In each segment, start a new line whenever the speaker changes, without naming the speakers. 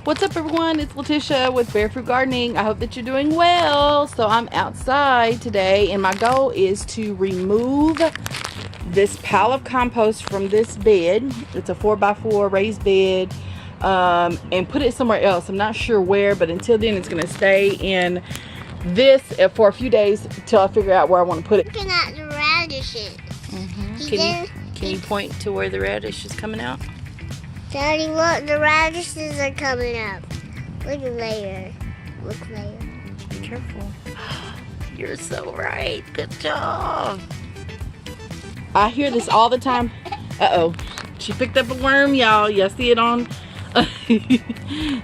What's up everyone, it's Letitia with Barefoot Gardening. I hope that you're doing well. So I'm outside today and my goal is to remove this pile of compost from this bed. It's a 4x4 raised bed, and put it somewhere else. I'm not sure where, but until then it's gonna stay in this for a few days until I figure out where I want to put it.
Looking at the radishes.
Can you point to where the radish is coming out?
Daddy, look, the radishes are coming up. Look later. Look later.
Be careful. You're so right. Good job. I hear this all the time. Uh-oh. She picked up a worm, y'all. Y'all see it on?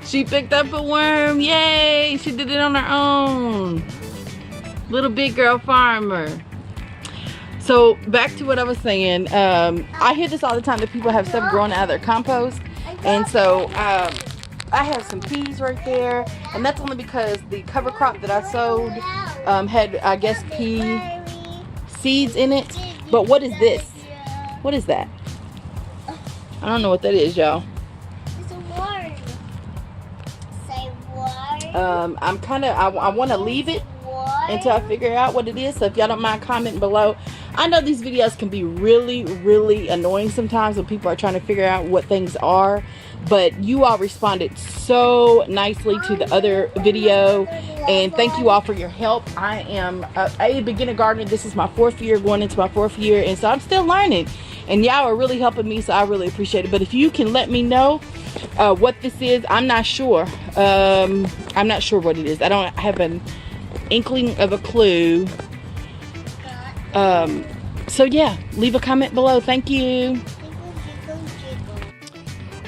She picked up a worm. Yay! She did it on her own. Little big girl farmer. So back to what I was saying, I hear this all the time that people have stuff growing out of their compost, and so I have some peas right there, and that's only because the cover crop that I sowed had, I guess, pea seeds in it. But what is this? What is that? I don't know what that is, y'all.
It's a worm. Say worm.
I want to leave it until I figure out what it is. So if y'all don't mind commenting below. I know these videos can be really annoying sometimes when people are trying to figure out what things are, but you all responded so nicely to the other video, and thank you all for your help. I am a beginner gardener. This is my 4th year, going into my 4th year, and so I'm still learning, and y'all are really helping me, so I really appreciate it. But if you can let me know what this is, I'm not sure. I'm not sure what it is. I don't have an inkling of a clue. So yeah, leave a comment below. Thank you.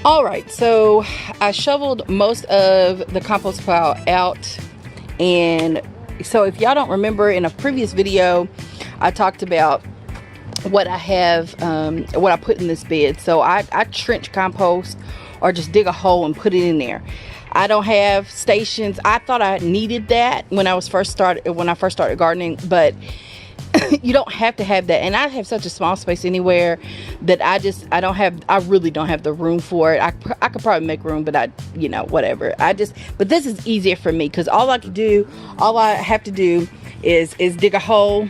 All right, so I shoveled most of the compost pile out, and so if y'all don't remember, in a previous video I talked about what I have, what I put in this bed. So I trench compost or just dig a hole and put it in there. I don't have stations. I thought I needed that when I first started gardening, but you don't have to have that. And I have such a small space anywhere that I really don't have the room for it. I could probably make room, but whatever. But this is easier for me because all I have to do is dig a hole,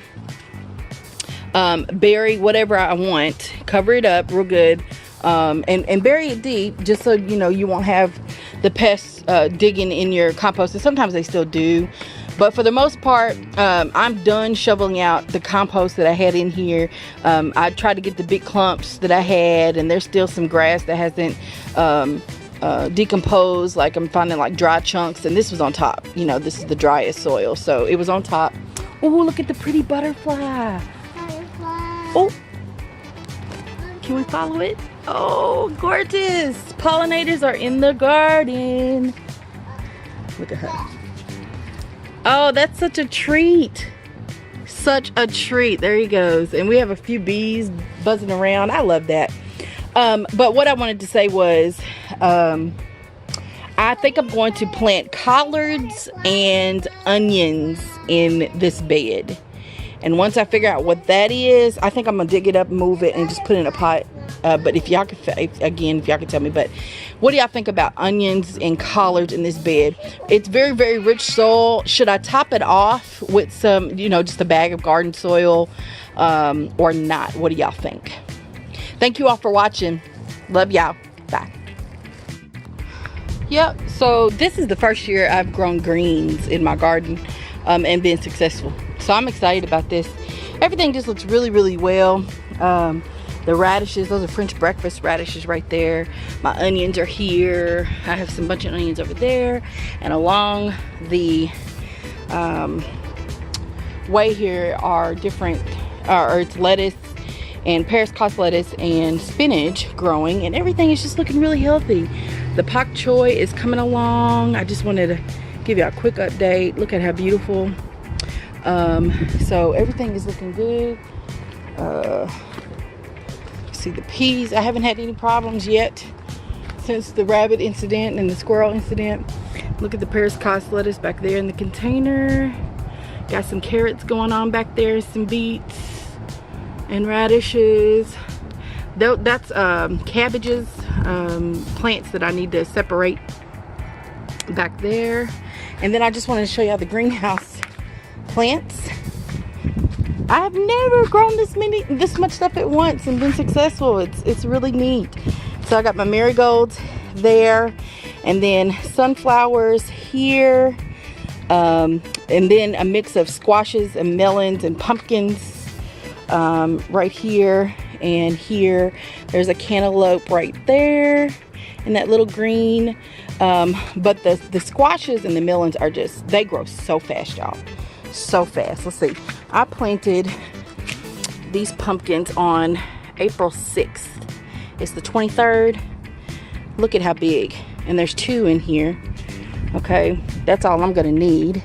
bury whatever I want, cover it up real good, and bury it deep, just so you won't have the pests digging in your compost. And sometimes they still do. But for the most part, I'm done shoveling out the compost that I had in here. I tried to get the big clumps that I had, and there's still some grass that hasn't decomposed. Like I'm finding like dry chunks, and this was on top. This is the driest soil, so it was on top. Oh, look at the pretty butterfly. Oh, can we follow it? Oh, gorgeous. Pollinators are in the garden. Look at her. Oh, that's such a treat. Such a treat. There he goes. And we have a few bees buzzing around. I love that. But what I wanted to say was, I think I'm going to plant collards and onions in this bed. And once I figure out what that is, I think I'm going to dig it up, move it, and just put it in a pot. But if y'all can tell me. But what do y'all think about onions and collards in this bed? It's very rich soil. Should I top it off with some, just a bag of garden soil, or not? What do y'all think? Thank you all for watching. Love y'all. Bye. Yep, so this is the first year I've grown greens in my garden, and been successful. So I'm excited about this. Everything just looks really well. The radishes, those are French breakfast radishes right there. My onions are here. I have some bunch of onions over there. And along the way here are different, it's lettuce and Paris Cost lettuce and spinach growing. And everything is just looking really healthy. The pak choy is coming along. I just wanted to give you a quick update. Look at how beautiful. So everything is looking good. See the peas, I haven't had any problems yet since the rabbit incident and the squirrel incident. Look at the Paris Cost lettuce back there in the container. Got some carrots going on back there, some beets and radishes. That's cabbages, plants that I need to separate back there. And then I just wanted to show y'all the greenhouse plants. I have never grown this much stuff at once and been successful. It's really neat. So I got my marigolds there, and then sunflowers here, and then a mix of squashes and melons and pumpkins right here and here. There's a cantaloupe right there in that little green. But the squashes and the melons are just, they grow so fast, y'all. So fast. Let's see. I planted these pumpkins on April 6th. It's the 23rd. Look at how big. And there's 2 in here. Okay, that's all I'm gonna need.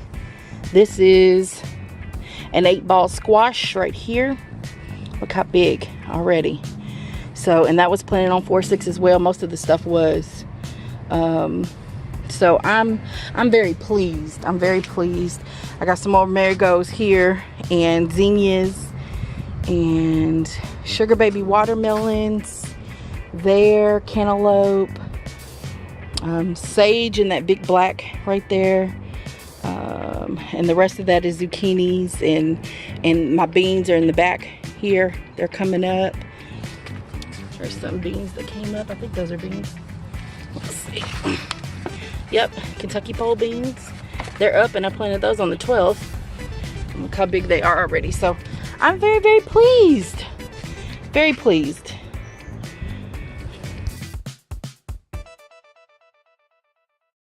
This is an 8-ball squash right here. Look how big already. So, and that was planted on 4/6 as well. Most of the stuff was. So I'm very pleased. I'm very pleased. I got some more marigolds here, and zinnias, and sugar baby watermelons there, cantaloupe, sage in that big black right there, and the rest of that is zucchinis, and my beans are in the back here. They're coming up. There's some beans that came up. I think those are beans. Let's see. Yep, Kentucky pole beans. They're up, and I planted those on the 12th. Look how big they are already. So I'm very, very pleased. Very pleased.